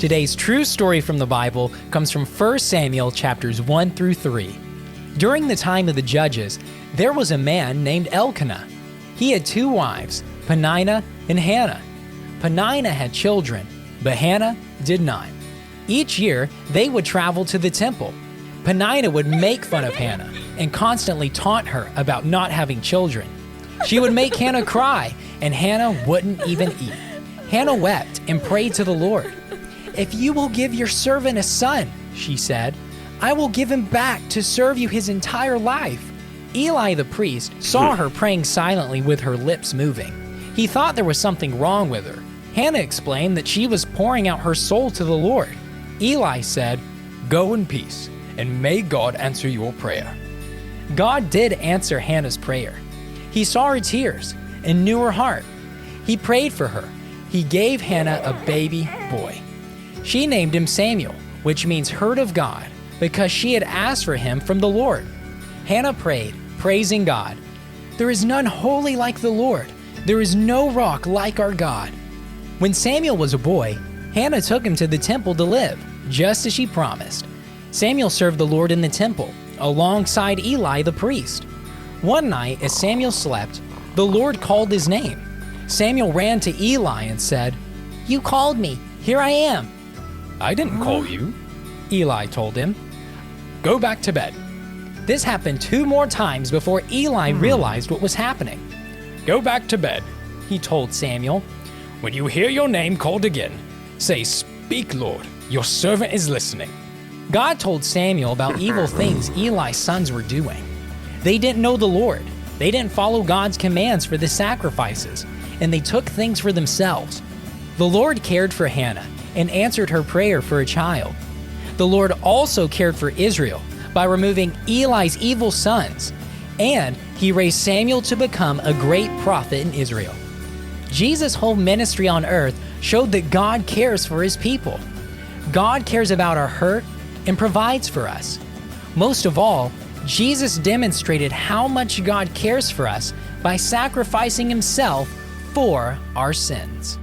Today's true story from the Bible comes from 1 Samuel chapters 1 through 3. During the time of the judges, there was a man named Elkanah. He had two wives, Peninnah and Hannah. Peninnah had children, but Hannah did not. Each year, they would travel to the temple. Peninnah would make fun of Hannah and constantly taunt her about not having children. She would make Hannah cry, and Hannah wouldn't even eat. Hannah wept and prayed to the Lord. "If you will give your servant a son," she said, "I will give him back to serve you his entire life." Eli the priest saw her praying silently with her lips moving. He thought there was something wrong with her. Hannah explained that she was pouring out her soul to the Lord. Eli said, "Go in peace, and may God answer your prayer." God did answer Hannah's prayer. He saw her tears and knew her heart. He prayed for her. He gave Hannah a baby boy. She named him Samuel, which means heard of God, because she had asked for him from the Lord. Hannah prayed, praising God. "There is none holy like the Lord. There is no rock like our God." When Samuel was a boy, Hannah took him to the temple to live, just as she promised. Samuel served the Lord in the temple, alongside Eli the priest. One night, as Samuel slept, the Lord called his name. Samuel ran to Eli and said, "You called me. Here I am." "I didn't call you," Eli told him. "Go back to bed." This happened 2 more times before Eli realized what was happening. "Go back to bed," he told Samuel. "When you hear your name called again, say, 'Speak, Lord, your servant is listening.'" God told Samuel about evil things Eli's sons were doing. They didn't know the Lord. They didn't follow God's commands for the sacrifices, and they took things for themselves. The Lord cared for Hannah and answered her prayer for a child. The Lord also cared for Israel by removing Eli's evil sons, and he raised Samuel to become a great prophet in Israel. Jesus' whole ministry on earth showed that God cares for his people. God cares about our hurt and provides for us. Most of all, Jesus demonstrated how much God cares for us by sacrificing himself for our sins.